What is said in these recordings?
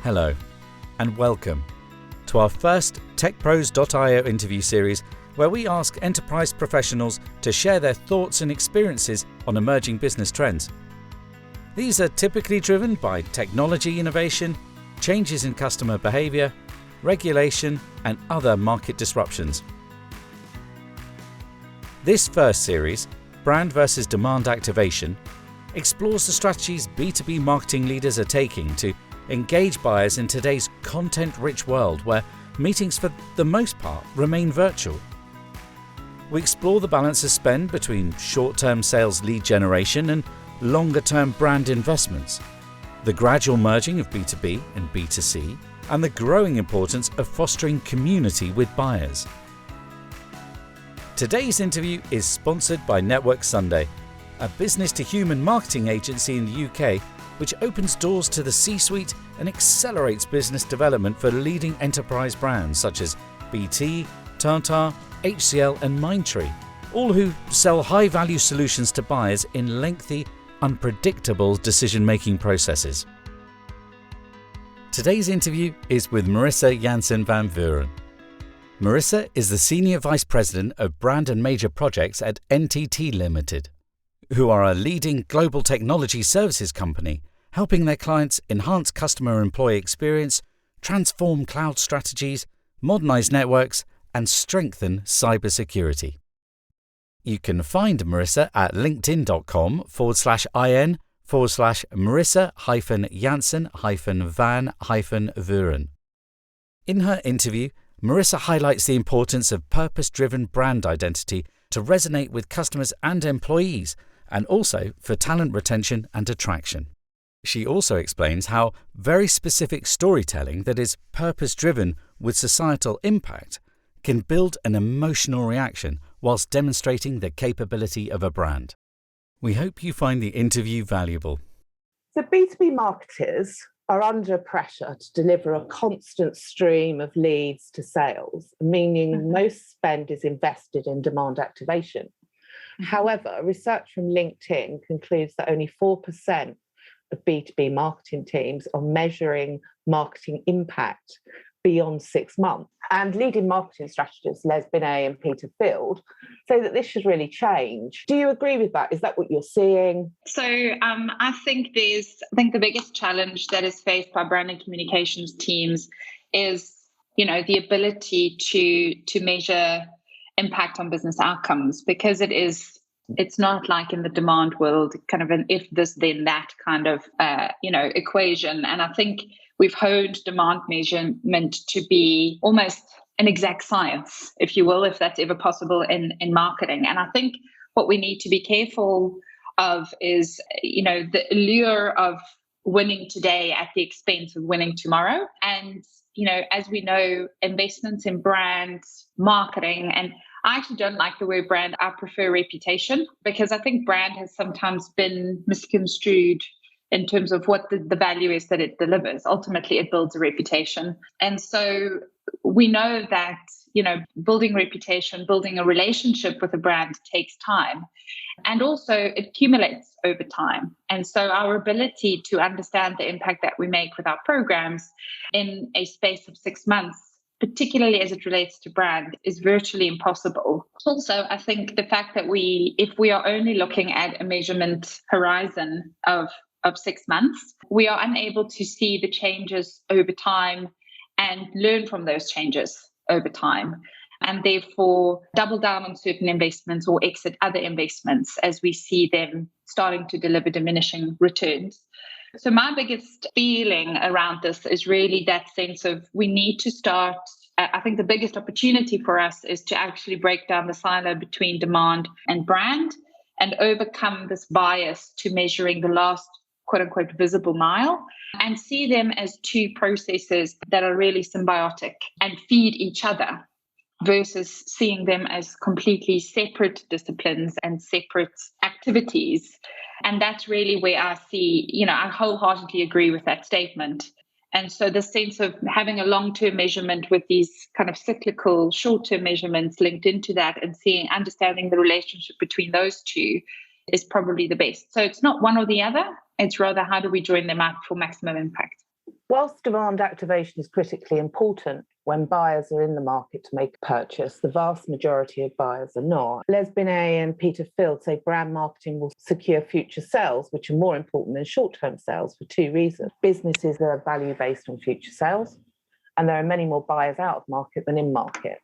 Hello, and welcome to our first TechPros.io interview series, where we ask enterprise professionals to share their thoughts and experiences on emerging business trends. These are typically driven by technology innovation, changes in customer behavior, regulation, and other market disruptions. This first series, Brand versus Demand Activation, explores the strategies B2B marketing leaders are taking to engage buyers in today's content-rich world where meetings for the most part remain virtual. We explore the balance of spend between short-term sales lead generation and longer-term brand investments, the gradual merging of B2B and B2C, and the growing importance of fostering community with buyers. Today's interview is sponsored by Network Sunday, a business-to-human marketing agency in the UK which opens doors to the C-suite and accelerates business development for leading enterprise brands such as BT, Tata, HCL and Mindtree, all who sell high-value solutions to buyers in lengthy, unpredictable decision-making processes. Today's interview is with Marisa Jansen van Vuuren. Marisa is the Senior Vice President of Brand and Major Projects at NTT Limited, who are a leading global technology services company helping their clients enhance customer employee experience, transform cloud strategies, modernize networks, and strengthen cybersecurity. You can find Marisa at linkedin.com/in/Marisa-Jansen-van-Vuuren. In her interview, Marisa highlights the importance of purpose-driven brand identity to resonate with customers and employees, and also for talent retention and attraction. She also explains how very specific storytelling that is purpose-driven with societal impact can build an emotional reaction whilst demonstrating the capability of a brand. We hope you find the interview valuable. So B2B marketers are under pressure to deliver a constant stream of leads to sales, meaning most spend is invested in demand activation. However, research from LinkedIn concludes that only 4% of B2B marketing teams are measuring marketing impact beyond 6 months. And leading marketing strategists, Les Binet and Peter Field, say that this should really change. Do you agree with that? Is that what you're seeing? So I think the biggest challenge that is faced by brand and communications teams is, the ability to measure impact on business outcomes, because it's not like in the demand world, kind of an if this then that kind of equation. And I think we've honed demand measurement to be almost an exact science, if you will, if that's ever possible in marketing. And I think what we need to be careful of is, the allure of winning today at the expense of winning tomorrow. And, as we know, investments in brands, marketing, and I actually don't like the word brand. I prefer reputation, because I think brand has sometimes been misconstrued in terms of what the value is that it delivers. Ultimately, it builds a reputation. And so we know that, building reputation, building a relationship with a brand takes time. And also it accumulates over time. And so our ability to understand the impact that we make with our programs in a space of 6 months, particularly as it relates to brand, is virtually impossible. Also, I think the fact that if we are only looking at a measurement horizon of 6 months, we are unable to see the changes over time and learn from those changes over time, and therefore double down on certain investments or exit other investments as we see them starting to deliver diminishing returns. So my biggest feeling around this is really that sense of we need to start. I think the biggest opportunity for us is to actually break down the silo between demand and brand and overcome this bias to measuring the last quote unquote visible mile, and see them as two processes that are really symbiotic and feed each other, versus seeing them as completely separate disciplines and separate activities. And that's really where I see, I wholeheartedly agree with that statement. And so the sense of having a long-term measurement with these kind of cyclical short-term measurements linked into that, and understanding the relationship between those two is probably the best. So it's not one or the other. It's rather how do we join them up for maximum impact. Whilst demand activation is critically important when buyers are in the market to make a purchase, the vast majority of buyers are not. Les Binet and Peter Field say brand marketing will secure future sales, which are more important than short-term sales for two reasons. Businesses are value-based on future sales, and there are many more buyers out of market than in market.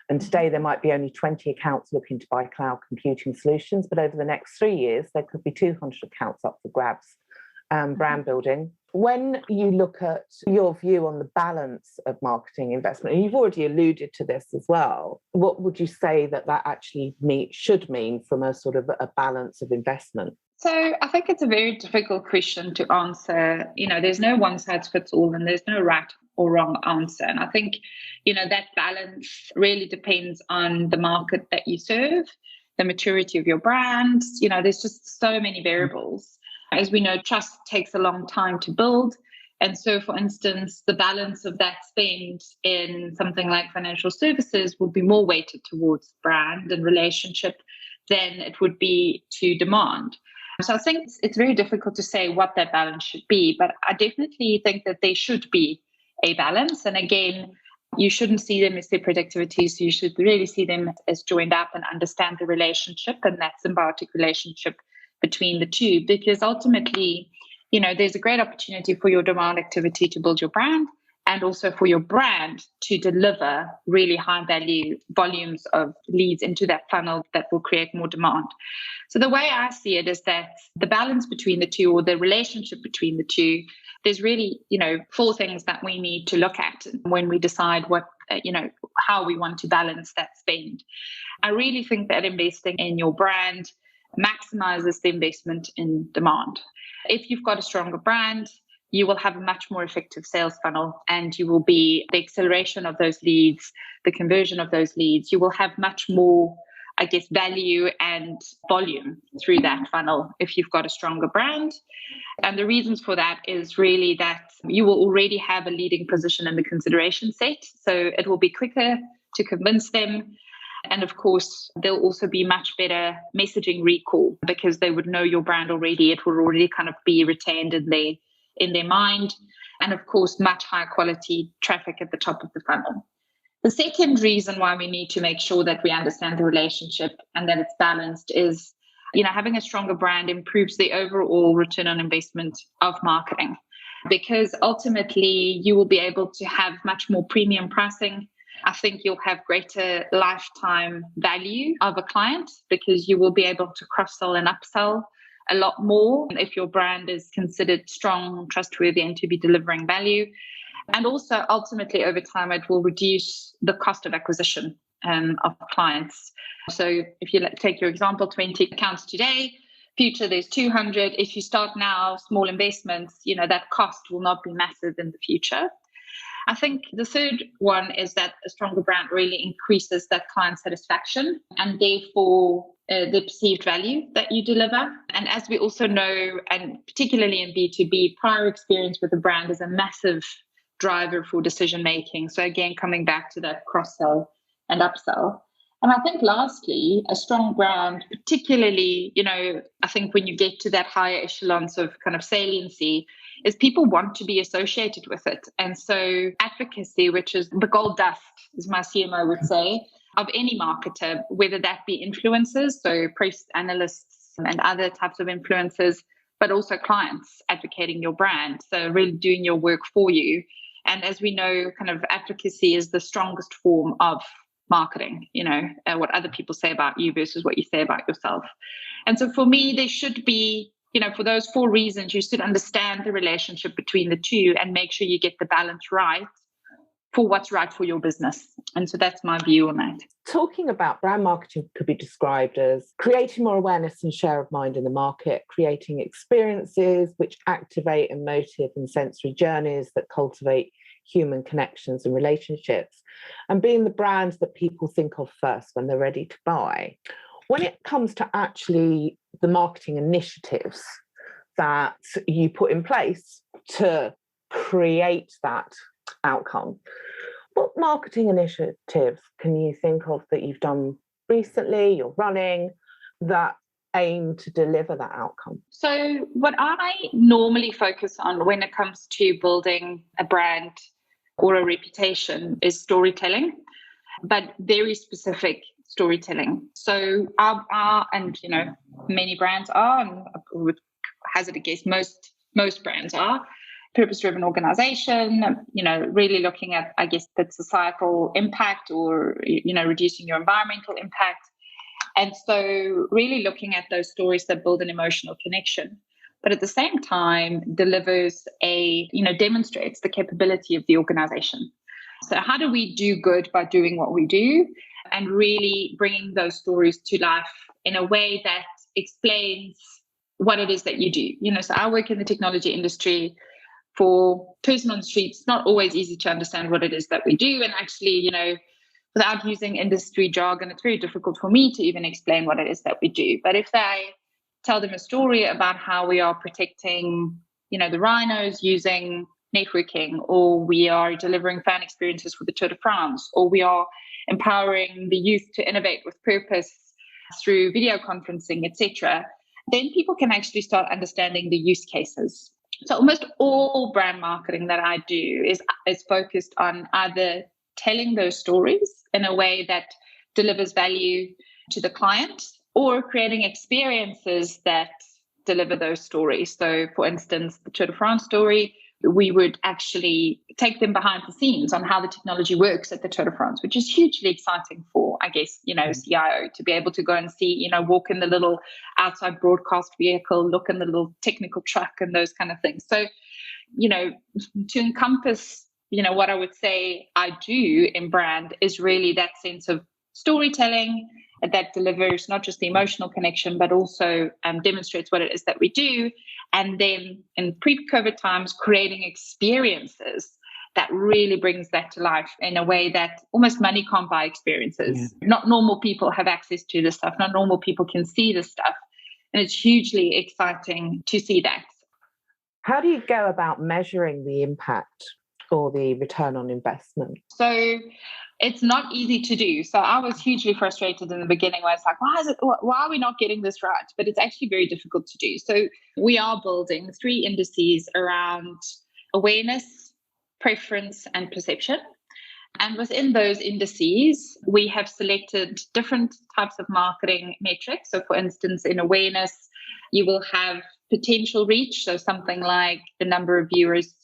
And today there might be only 20 accounts looking to buy cloud computing solutions, but over the next 3 years, there could be 200 accounts up for grabs. Brand building. When you look at your view on the balance of marketing investment, and you've already alluded to this as well, what would you say that actually should mean from a sort of a balance of investment? So I think it's a very difficult question to answer. There's no one size fits all and there's no right or wrong answer. And I think, that balance really depends on the market that you serve, the maturity of your brand. There's just so many variables. As we know, trust takes a long time to build. And so, for instance, the balance of that spend in something like financial services will be more weighted towards brand and relationship than it would be to demand. So I think it's very difficult to say what that balance should be, but I definitely think that there should be a balance. And again, you shouldn't see them as separate activities. You should really see them as joined up and understand the relationship and that symbiotic relationship between the two, because ultimately, there's a great opportunity for your demand activity to build your brand and also for your brand to deliver really high value volumes of leads into that funnel that will create more demand. So the way I see it is that the balance between the two, or the relationship between the two, there's really, 4 things that we need to look at when we decide what, how we want to balance that spend. I really think that investing in your brand maximizes the investment in demand. If you've got a stronger brand, you will have a much more effective sales funnel, and you will be the acceleration of those leads, the conversion of those leads. You will have much more, value and volume through that funnel if you've got a stronger brand. And the reasons for that is really that you will already have a leading position in the consideration set. So it will be quicker to convince them. And of course, there'll also be much better messaging recall because they would know your brand already. It will already kind of be retained in their mind. And of course, much higher quality traffic at the top of the funnel. The second reason why we need to make sure that we understand the relationship and that it's balanced is, having a stronger brand improves the overall return on investment of marketing, because ultimately you will be able to have much more premium pricing. I think you'll have greater lifetime value of a client because you will be able to cross-sell and upsell a lot more if your brand is considered strong, trustworthy, and to be delivering value. And also, ultimately, over time, it will reduce the cost of acquisition of clients. So if you take your example, 20 accounts today, future there's 200. If you start now, small investments, that cost will not be massive in the future. I think the third one is that a stronger brand really increases that client satisfaction and therefore the perceived value that you deliver. And as we also know, and particularly in B2B, prior experience with the brand is a massive driver for decision making. So again, coming back to that cross-sell and upsell. And I think lastly, a strong brand, particularly, I think when you get to that higher echelons of kind of saliency, is people want to be associated with it. And so advocacy, which is the gold dust, as my CMO would say, of any marketer, whether that be influencers, so press analysts and other types of influencers, but also clients advocating your brand. So really doing your work for you. And as we know, kind of advocacy is the strongest form of marketing, what other people say about you versus what you say about yourself. And so for me, there should be, for those 4 reasons, you should understand the relationship between the two and make sure you get the balance right for what's right for your business. And so that's my view on that. Talking about brand marketing could be described as creating more awareness and share of mind in the market, creating experiences which activate emotive and sensory journeys that cultivate human connections and relationships, and being the brand that people think of first when they're ready to buy. When it comes to actually the marketing initiatives that you put in place to create that outcome, what marketing initiatives can you think of that you've done recently, you're running, that aim to deliver that outcome? So what I normally focus on when it comes to building a brand or a reputation is storytelling, but very specific storytelling. So our and many brands are, and I would hazard a guess most brands are, purpose-driven organization, really looking at, I guess, that societal impact or, reducing your environmental impact. And so really looking at those stories that build an emotional connection, but at the same time delivers demonstrates the capability of the organization. So how do we do good by doing what we do and really bringing those stories to life in a way that explains what it is that you do? So I work in the technology industry. For person on the street, it's not always easy to understand what it is that we do. And actually, without using industry jargon, it's very difficult for me to even explain what it is that we do. But if I tell them a story about how we are protecting, the rhinos using networking, or we are delivering fan experiences for the Tour de France, or we are empowering the youth to innovate with purpose through video conferencing, etc., then people can actually start understanding the use cases. So almost all brand marketing that I do is focused on either telling those stories in a way that delivers value to the client or creating experiences that deliver those stories. So for instance, the Tour de France story, we would actually take them behind the scenes on how the technology works at the Tour de France, which is hugely exciting for, I guess, CIO to be able to go and see, walk in the little outside broadcast vehicle, look in the little technical truck and those kind of things. So, to encompass, what I would say I do in brand is really that sense of storytelling that delivers not just the emotional connection, but also demonstrates what it is that we do. And then in pre-COVID times, creating experiences that really brings that to life in a way that almost money can't buy experiences. Yeah. Not normal people have access to this stuff. Not normal people can see this stuff. And it's hugely exciting to see that. How do you go about measuring the impact or the return on investment? So it's not easy to do. So I was hugely frustrated in the beginning where it's like, why are we not getting this right? But it's actually very difficult to do. So we are building 3 indices around awareness, preference, and perception. And within those indices, we have selected different types of marketing metrics. So for instance, in awareness, you will have potential reach. So something like the number of viewers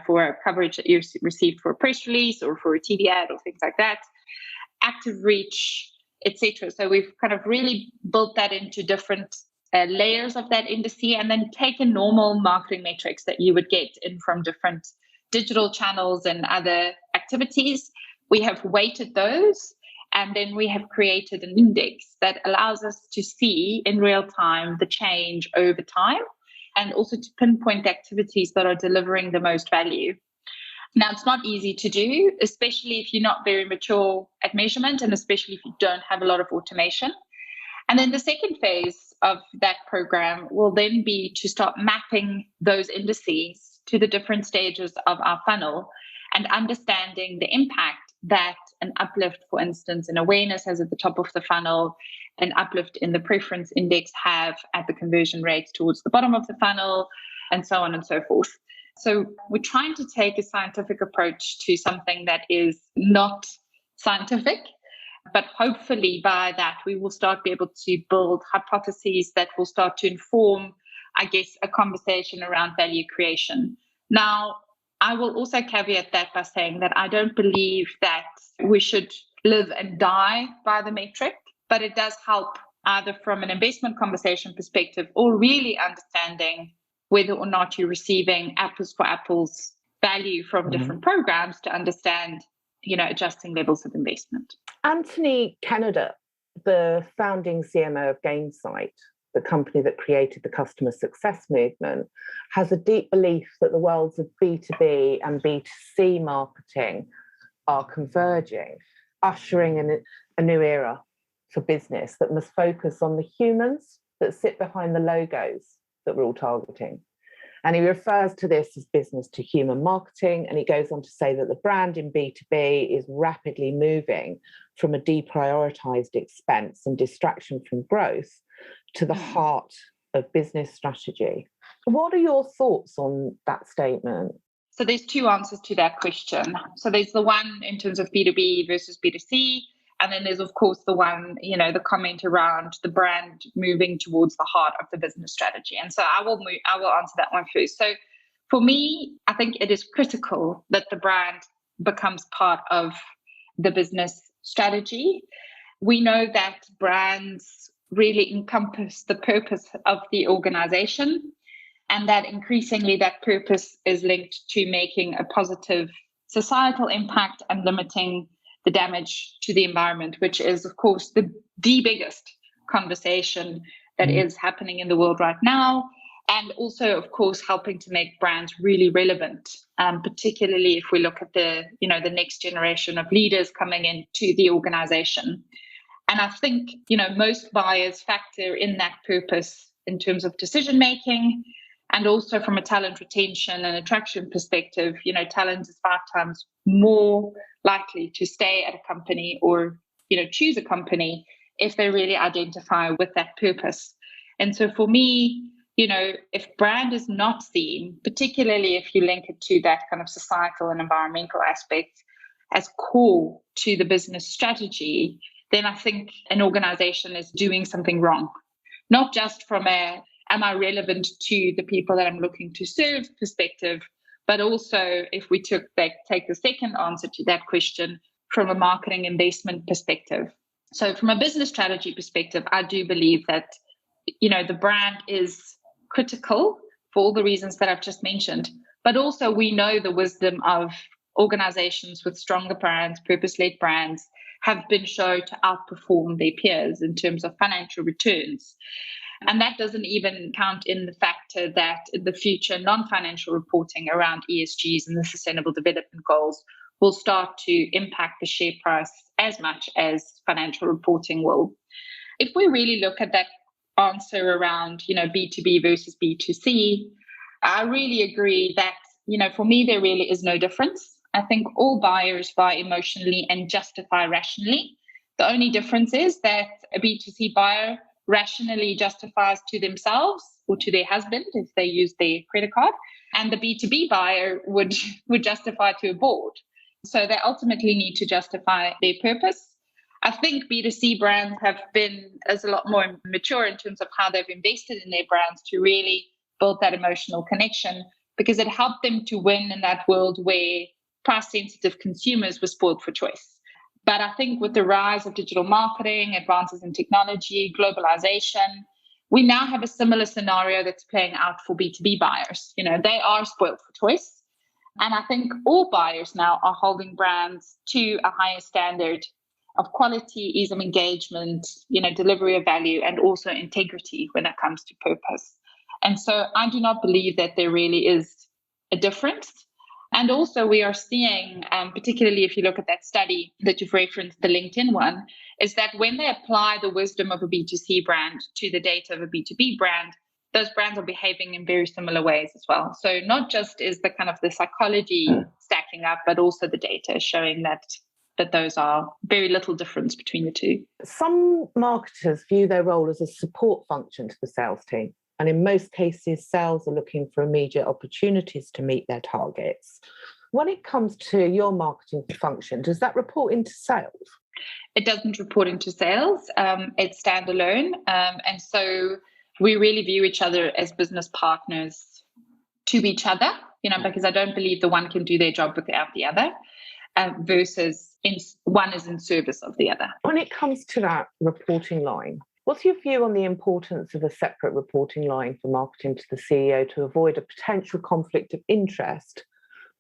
for a coverage that you've received for a press release or for a TV ad or things like that, active reach, etc. So we've kind of really built that into different layers of that indice, and then taken normal marketing metrics that you would get in from different digital channels and other activities. We have weighted those, and then we have created an index that allows us to see in real time the change over time, and also to pinpoint activities that are delivering the most value. Now, it's not easy to do, especially if you're not very mature at measurement, and especially if you don't have a lot of automation. And then the second phase of that program will then be to start mapping those indices to the different stages of our funnel and understanding the impact that an uplift, for instance, in awareness has at the top of the funnel, an uplift in the preference index have at the conversion rates towards the bottom of the funnel, and so on and so forth. So we're trying to take a scientific approach to something that is not scientific, but hopefully by that we will start be able to build hypotheses that will start to inform, I guess, a conversation around value creation. Now, I will also caveat that by saying that I don't believe that we should live and die by the metric, but it does help either from an investment conversation perspective or really understanding whether or not you're receiving apples for apples value from different programs to understand, adjusting levels of investment. Anthony Canada, the founding CMO of Gainsight, the company that created the customer success movement, has a deep belief that the worlds of B2B and B2C marketing are converging, ushering in a new era for business that must focus on the humans that sit behind the logos that we're all targeting. And he refers to this as business to human marketing. And he goes on to say that the brand in B2B is rapidly moving from a deprioritized expense and distraction from growth to the heart of business strategy. What are your thoughts on that statement? So there's two answers to that question. So there's the one in terms of B2B versus B2C. And then there's, of course, the one, the comment around the brand moving towards the heart of the business strategy. And so I will answer that one first. So for me, I think it is critical that the brand becomes part of the business strategy. We know that brands really encompass the purpose of the organization, and that increasingly that purpose is linked to making a positive societal impact and limiting the damage to the environment, which is, of course, the biggest conversation that is happening in the world right now. And also, of course, helping to make brands really relevant, particularly if we look at the next generation of leaders coming into the organization. And I think, most buyers factor in that purpose in terms of decision making. And also from a talent retention and attraction perspective, talent is 5 times more likely to stay at a company or, choose a company if they really identify with that purpose. And so for me, if brand is not seen, particularly if you link it to that kind of societal and environmental aspect as core to the business strategy, then I think an organization is doing something wrong, not just from am I relevant to the people that I'm looking to serve perspective, but also if we take the second answer to that question from a marketing investment perspective. So from a business strategy perspective, I do believe that, the brand is critical for all the reasons that I've just mentioned, but also we know the wisdom of organizations with stronger brands, purpose-led brands, have been shown to outperform their peers in terms of financial returns. And that doesn't even count in the factor that in the future, non-financial reporting around ESGs and the Sustainable Development Goals will start to impact the share price as much as financial reporting will. If we really look at that answer around, B2B versus B2C, I really agree that, for me, there really is no difference. I think all buyers buy emotionally and justify rationally. The only difference is that a B2C buyer rationally justifies to themselves or to their husband if they use their credit card, and the B2B buyer would justify to a board. So they ultimately need to justify their purpose. I think B2C brands have been a lot more mature in terms of how they've invested in their brands to really build that emotional connection, because it helped them to win in that world where price-sensitive consumers were spoiled for choice. But I think with the rise of digital marketing, advances in technology, globalization, we now have a similar scenario that's playing out for B2B buyers. They are spoiled for choice. And I think all buyers now are holding brands to a higher standard of quality, ease of engagement, delivery of value, and also integrity when it comes to purpose. And so I do not believe that there really is a difference. And also we are seeing, particularly if you look at that study that you've referenced, the LinkedIn one, is that when they apply the wisdom of a B2C brand to the data of a B2B brand, those brands are behaving in very similar ways as well. So not just is the kind of the psychology stacking up, but also the data showing that those are very little difference between the two. Some marketers view their role as a support function to the sales team. And in most cases, sales are looking for immediate opportunities to meet their targets. When it comes to your marketing function, does that report into sales? It doesn't report into sales. It's standalone. And so we really view each other as business partners to each other, because I don't believe the one can do their job without the other, versus one is in service of the other. When it comes to that reporting line, what's your view on the importance of a separate reporting line for marketing to the CEO to avoid a potential conflict of interest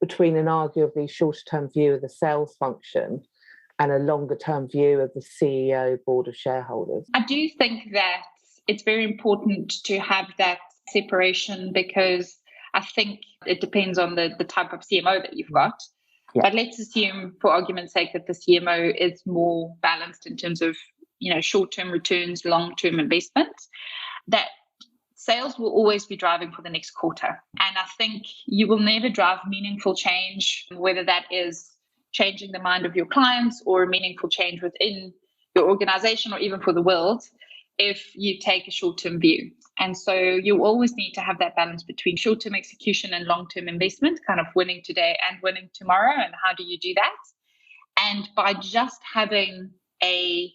between an arguably shorter-term view of the sales function and a longer-term view of the CEO board of shareholders? I do think that it's very important to have that separation, because I think it depends on the type of CMO that you've got. Yeah. But let's assume, for argument's sake, that the CMO is more balanced in terms of short-term returns, long-term investments, that sales will always be driving for the next quarter. And I think you will never drive meaningful change, whether that is changing the mind of your clients or meaningful change within your organization or even for the world, if you take a short-term view. And so you always need to have that balance between short-term execution and long-term investment, kind of winning today and winning tomorrow. And how do you do that? And by just having a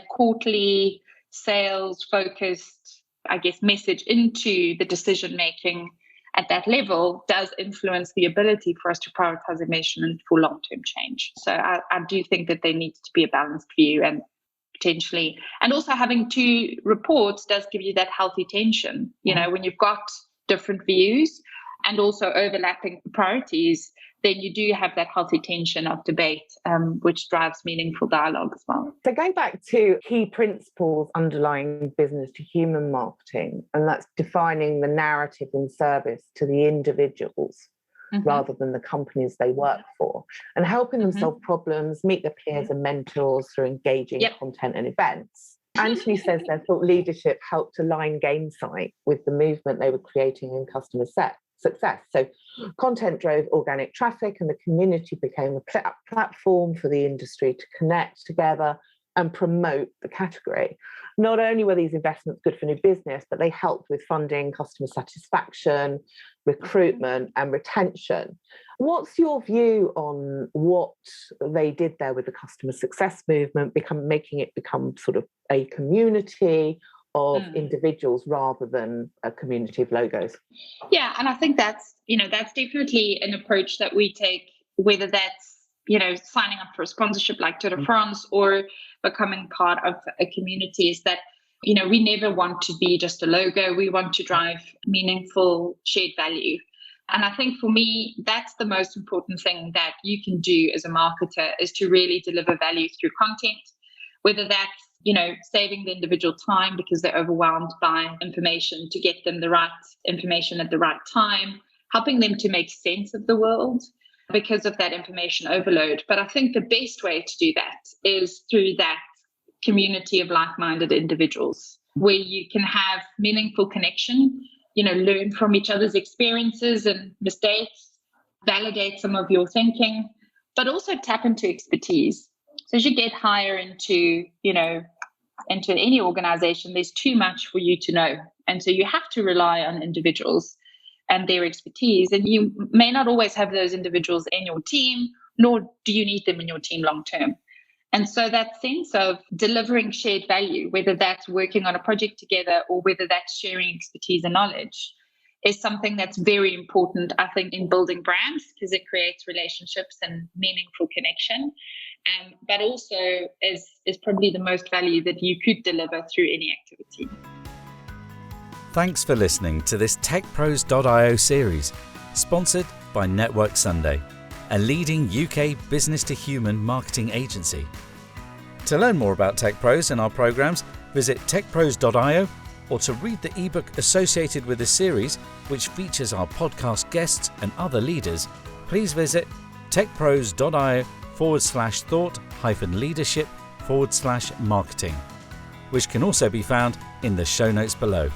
quarterly sales-focused, I guess, message into the decision-making at that level does influence the ability for us to prioritize investment for long-term change. So I do think that there needs to be a balanced view, and potentially, and also having two reports does give you that healthy tension. When you've got different views and also overlapping priorities, then you do have that healthy tension of debate, which drives meaningful dialogue as well. So going back to key principles underlying business to human marketing, and that's defining the narrative in service to the individuals rather than the companies they work for, and helping them solve problems, meet their peers and mentors through engaging content and events. Anthony says their thought leadership helped align Gainsight with the movement they were creating in customer success. So content drove organic traffic, and the community became a platform for the industry to connect together and promote the category. Not only were these investments good for new business, but they helped with funding, customer satisfaction, recruitment and retention. What's your view on what they did there with the customer success movement, making it become sort of a community of individuals rather than a community of logos? Yeah, and I think that's definitely an approach that we take, whether that's signing up for a sponsorship like Tour de France or becoming part of a community, is that we never want to be just a logo. We want to drive meaningful shared value. And I think for me, that's the most important thing that you can do as a marketer, is to really deliver value through content, whether that's saving the individual time because they're overwhelmed by information, to get them the right information at the right time, helping them to make sense of the world because of that information overload. But I think the best way to do that is through that community of like-minded individuals, where you can have meaningful connection, learn from each other's experiences and mistakes, validate some of your thinking, but also tap into expertise. So as you get higher into any organization, there's too much for you to know. And so you have to rely on individuals and their expertise. And you may not always have those individuals in your team, nor do you need them in your team long term. And so that sense of delivering shared value, whether that's working on a project together or whether that's sharing expertise and knowledge, is something that's very important, I think, in building brands, because it creates relationships and meaningful connection. But also is probably the most value that you could deliver through any activity. Thanks for listening to this TechPros.io series, sponsored by Network Sunday, a leading UK business-to-human marketing agency. To learn more about TechPros and our programs, visit techpros.io, or to read the ebook associated with the series, which features our podcast guests and other leaders, please visit techpros.io/thought-leadership/marketing, which can also be found in the show notes below.